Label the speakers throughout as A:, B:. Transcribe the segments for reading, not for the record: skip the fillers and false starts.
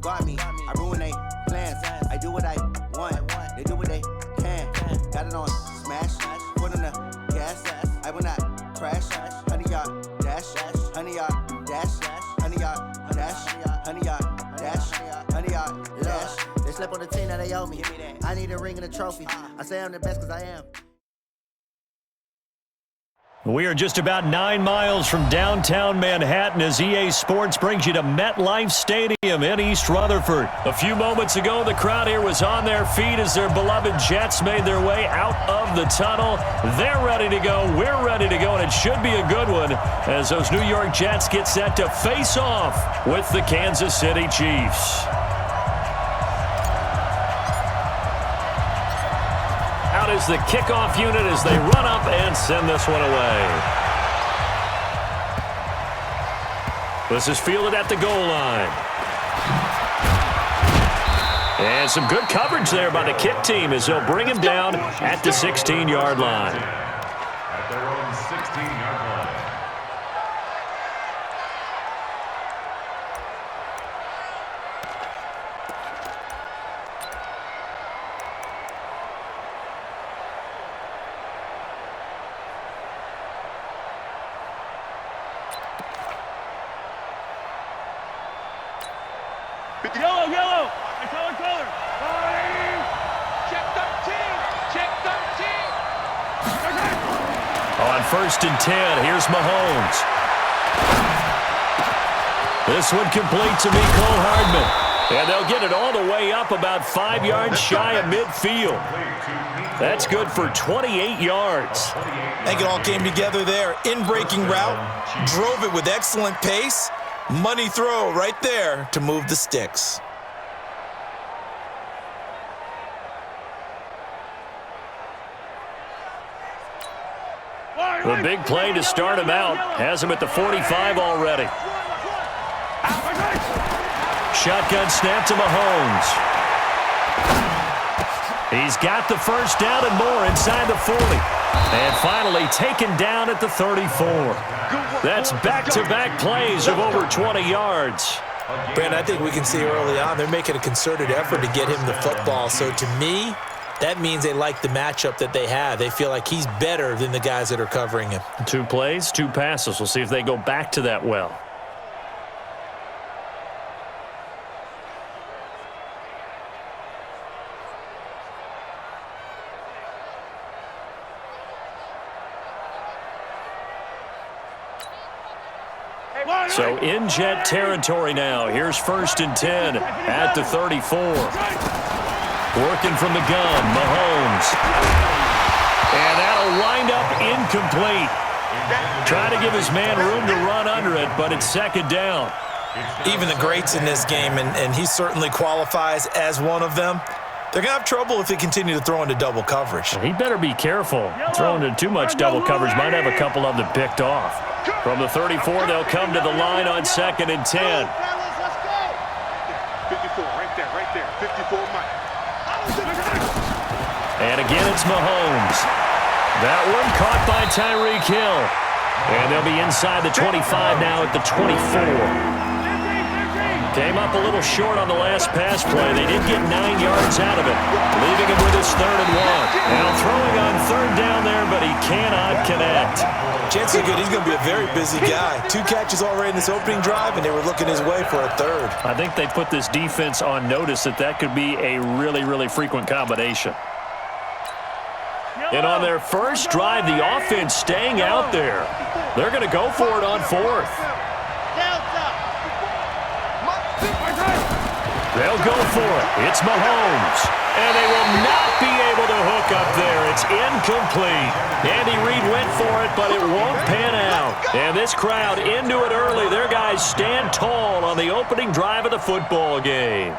A: got me. I ruin they plans. I do what I want. They do what they can. Got it on smash. Foot on the gas. I will not crash. Honey yard dash. Honey yard dash. Honey yard dash. Honey yard dash. Honey yard dash. They slept on the team that they owe me. I need a ring and a trophy. I say I'm the best because I am.
B: We are just about 9 miles from downtown Manhattan as EA Sports brings you to MetLife Stadium in East Rutherford. A few moments ago, the crowd here was on their feet as their beloved Jets made their way out of the tunnel. They're ready to go. We're ready to go, and it should be a good one as those New York Jets get set to face off with the Kansas City Chiefs. Out is the kickoff unit as they run up and send this one away. This is fielded at the goal line. And some good coverage there by the kick team as they'll bring him down at the 16-yard line.
C: At their own 16-yard line.
D: Yellow. Color. Check 13.
B: On 1st and 10, here's Mahomes. This one complete to Mecole Hardman. And they'll get it all the way up about 5 yards shy of midfield. That's good for 28 yards.
E: I think it all came together there. In-breaking route, drove it with excellent pace. Money throw right there to move the sticks.
B: The big play to start him out has him at the 45 already. Shotgun snap to Mahomes. He's got the first down and more inside the 40. And finally taken down at the 34. That's back-to-back plays of over 20 yards.
E: Brandon, I think we can see early on they're making a concerted effort to get him the football. So to me, that means they like the matchup that they have. They feel like he's better than the guys that are covering him.
B: 2 plays, 2 passes. We'll see if they go back to that well. So in Jet territory now. Here's 1st and 10 at the 34. Working from the gun, Mahomes. And that'll wind up incomplete. Trying to give his man room to run under it, but it's 2nd down.
E: Even the greats in this game, and he certainly qualifies as one of them, they're going to have trouble if they continue to throw into double coverage.
B: He better be careful. Throwing into too much double coverage might have a couple of them picked off. From the 34, they'll come to the line on 2nd and 10.
D: 54, right there. 54, Mike.
B: And again, it's Mahomes. That one caught by Tyreek Hill. And they'll be inside the 25 now at the 24. Came up a little short on the last pass play. They did get 9 yards out of it, leaving him with his 3rd and 1. Now throwing on 3rd down there, but he cannot connect.
E: Chances are good he's going to be a very busy guy. 2 catches already in this opening drive, and they were looking his way for a 3rd.
B: I think they put this defense on notice that could be a really, really frequent combination. And on their first drive, the offense staying out there. They're going to go for it on 4th. They'll go for it. It's Mahomes. And they will not be able to hook up there. It's incomplete. Andy Reid went for it, but it won't pan out. And this crowd into it early. Their guys stand tall on the opening drive of the football game.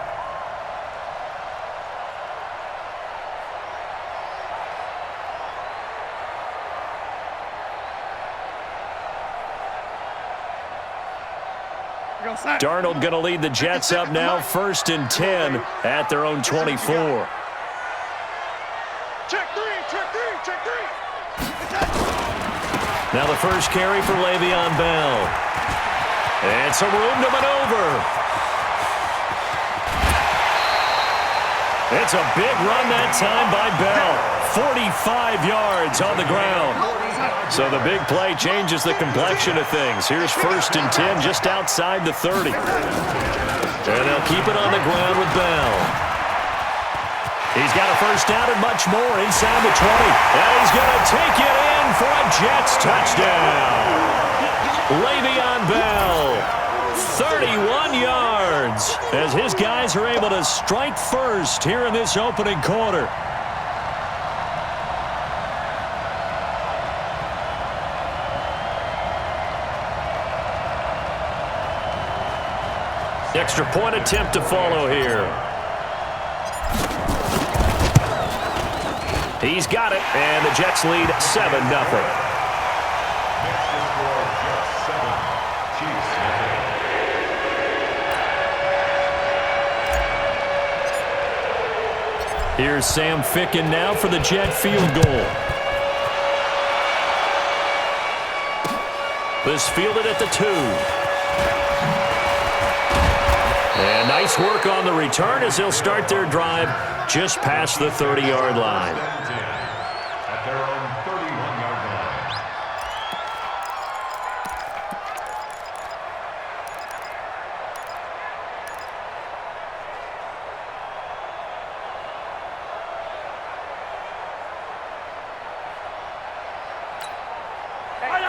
B: Darnold going to lead the Jets up now, 1st and 10 at their own 24.
D: Check three.
B: Now the first carry for Le'Veon Bell. And some room to maneuver. It's a big run that time by Bell. 45 yards on the ground. So the big play changes the complexion of things. Here's 1st and 10 just outside the 30. And they'll keep it on the ground with Bell. He's got a first down and much more inside the 20. And he's going to take it in for a Jets touchdown. Le'Veon Bell, 31 yards, as his guys are able to strike first here in this opening quarter. Extra point attempt to follow here. He's got it, and the Jets lead 7-0. Here's Sam Ficken now for the Jet field goal. This fielded at the 2. And nice work on the return as they'll start their drive just past the 30-yard line.
C: At their own 31-yard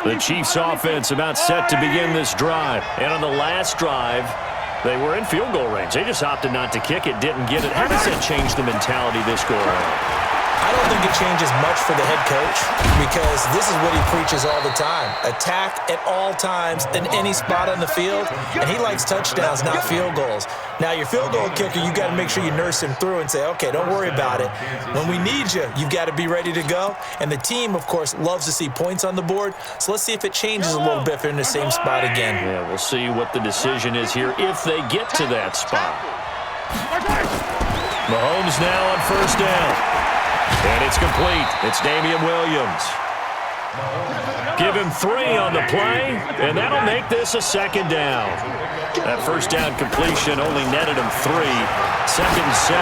C: line.
B: The Chiefs offense about set to begin this drive. And on the last drive, they were in field goal range. They just opted not to kick it, didn't get it. How does that change the mentality this go around?
E: I don't think it changes much for the head coach because this is what he preaches all the time. Attack at all times in any spot on the field, and he likes touchdowns, not field goals. Now, your field goal kicker, you got to make sure you nurse him through and say, okay, don't worry about it. When we need you, you've got to be ready to go. And the team, of course, loves to see points on the board. So let's see if it changes a little bit if they're in the same spot again.
B: Yeah, we'll see what the decision is here if they get to that spot. Mahomes now on 1st down. And it's complete. It's Damian Williams. Give him 3 on the play, and that'll make this a 2nd down. That 1st down completion only netted him 3. 2nd and 7.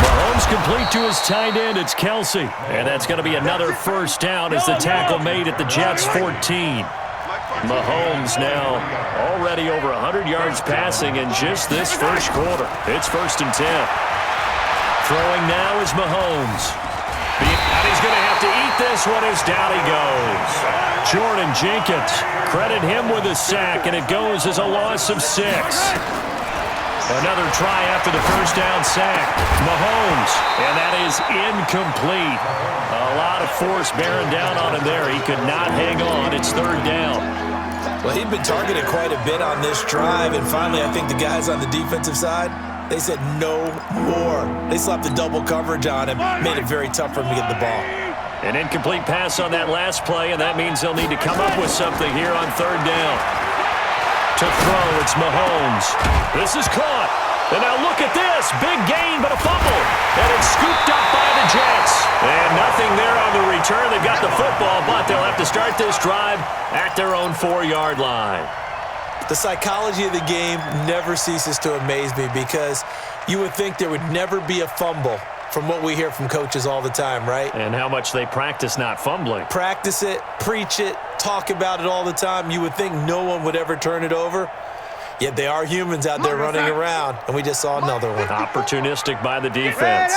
B: Mahomes complete to his tight end. It's Kelsey. And that's going to be another 1st down as the tackle made at the Jets' 14. Mahomes now already over 100 yards passing in just this first quarter. It's 1st and 10. Throwing now is Mahomes. And he's going to have to eat this one as down he goes. Jordan Jenkins, credit him with a sack, and it goes as a loss of 6. Another try after the 1st down sack. Mahomes, and that is incomplete. A lot of force bearing down on him there. He could not hang on. It's 3rd down.
E: Well, he'd been targeted quite a bit on this drive, and finally I think the guys on the defensive side, they said no more. They slapped the double coverage on him, made it very tough for him to get the ball.
B: An incomplete pass on that last play, and that means they'll need to come up with something here on 3rd down. To throw, it's Mahomes. This is caught. And now look at this. Big gain, but a fumble. And it's scooped up by the Jets. And nothing there on the return. They've got the football, but they'll have to start this drive at their own 4-yard line.
E: The psychology of the game never ceases to amaze me because you would think there would never be a fumble from what we hear from coaches all the time, right?
B: And how much they practice not fumbling.
E: Practice it, preach it, talk about it all the time. You would think no one would ever turn it over. Yet they are humans out there running around, and we just saw another one.
B: Opportunistic by the defense.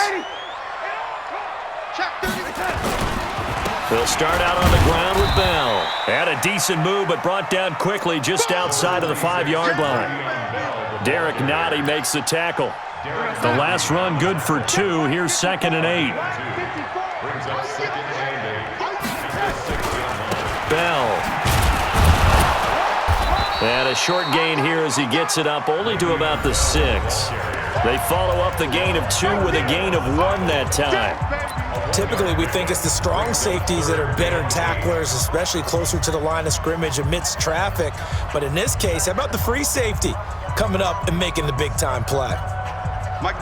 B: They'll start out on the ground with Bell. Had a decent move, but brought down quickly just outside of the 5-yard line. Derek Nottie makes the tackle. The last run good for 2. Here's 2nd and 8.
C: Brings up 2nd and 8.
B: Bell. And a short gain here as he gets it up only to about the 6. They follow up the gain of 2 with a gain of 1 that time.
E: Typically, we think it's the strong safeties that are better tacklers, especially closer to the line of scrimmage amidst traffic. But in this case, how about the free safety coming up and making the big-time play?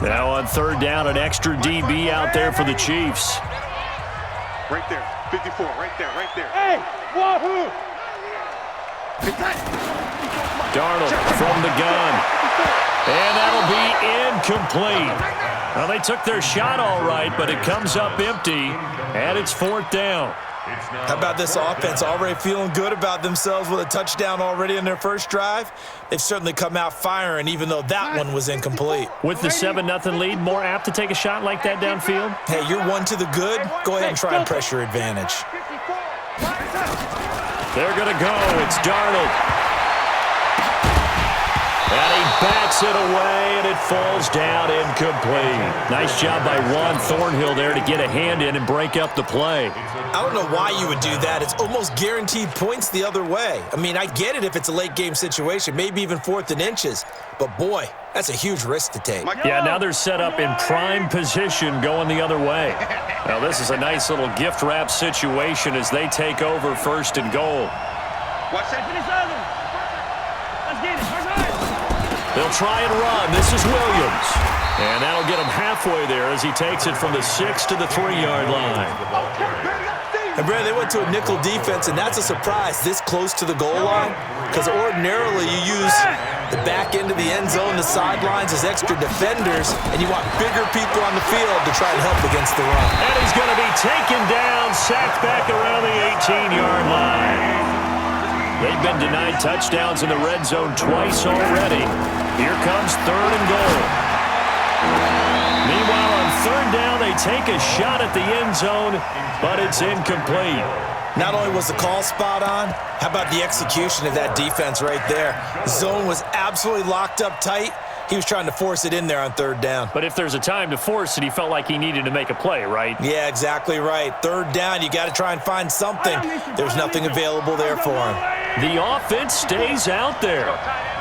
B: Now on 3rd down, an extra DB out there for the Chiefs.
D: Right there, 54, right there, right there. Hey, wahoo!
B: Darnold from the gun. And that'll be incomplete. Well, they took their shot all right, but it comes up empty, and it's 4th down.
E: How about this offense already feeling good about themselves with a touchdown already in their first drive? They've certainly come out firing, even though that one was incomplete.
B: With the 7-0 lead, more apt to take a shot like that downfield?
E: Hey, you're one to the good. Go ahead and try and press your advantage.
B: They're going to go. It's Darnold. And he backs it away, and it falls down incomplete. Nice job by Juan Thornhill there to get a hand in and break up the play.
E: I don't know why you would do that. It's almost guaranteed points the other way. I mean, I get it if it's a late-game situation, maybe even 4th and inches. But, boy, that's a huge risk to take.
B: Yeah, now they're set up in prime position going the other way. Now, this is a nice little gift wrap situation as they take over 1st and goal.
D: Watch that.
B: They'll try and run. This is Williams. And that'll get him halfway there as he takes it from the 6 to the 3-yard line.
E: And, Brad, they went to a nickel defense, and that's a surprise this close to the goal line, because ordinarily you use the back end of the end zone, the sidelines as extra defenders, and you want bigger people on the field to try and help against the run.
B: And he's going to be taken down, sacked back around the 18-yard line. They've been denied touchdowns in the red zone twice already. Here comes 3rd and goal. Meanwhile, on 3rd down, they take a shot at the end zone, but it's incomplete.
E: Not only was the call spot on, how about the execution of that defense right there? The zone was absolutely locked up tight. He was trying to force it in there on 3rd down.
B: But if there's a time to force it, he felt like he needed to make a play, right?
E: Yeah, exactly right. 3rd down, you got to try and find something. There's nothing available there for him.
B: The offense stays out there.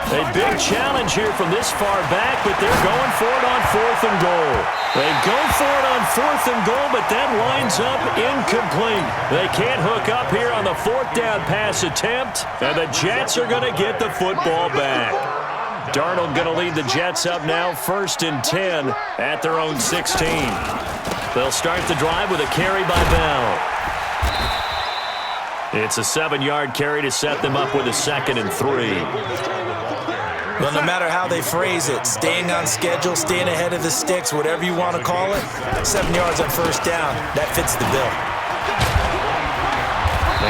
B: A big challenge here from this far back, but they're going for it on 4th and goal. They go for it on 4th and goal, but that winds up incomplete. They can't hook up here on the 4th down pass attempt, and the Jets are going to get the football back. Darnold going to lead the Jets up now, 1st and 10 at their own 16. They'll start the drive with a carry by Bell. It's a 7-yard carry to set them up with a 2nd and 3.
E: Well, no matter how they phrase it, staying on schedule, staying ahead of the sticks, whatever you want to call it, 7 yards on 1st down, that fits the bill.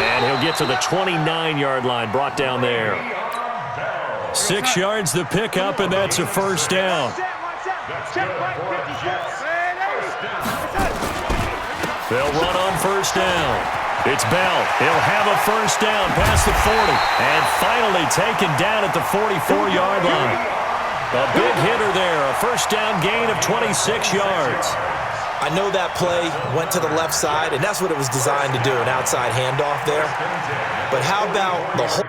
B: And he'll get to the 29-yard line, brought down there. 6 yards the pickup, and that's a 1st down. They'll run on 1st down. It's Bell. He'll have a 1st down past the 40. And finally taken down at the 44-yard line. A big hitter there. A 1st down gain of 26 yards.
E: I know that play went to the left side, and that's what it was designed to do, an outside handoff there. But how about the whole...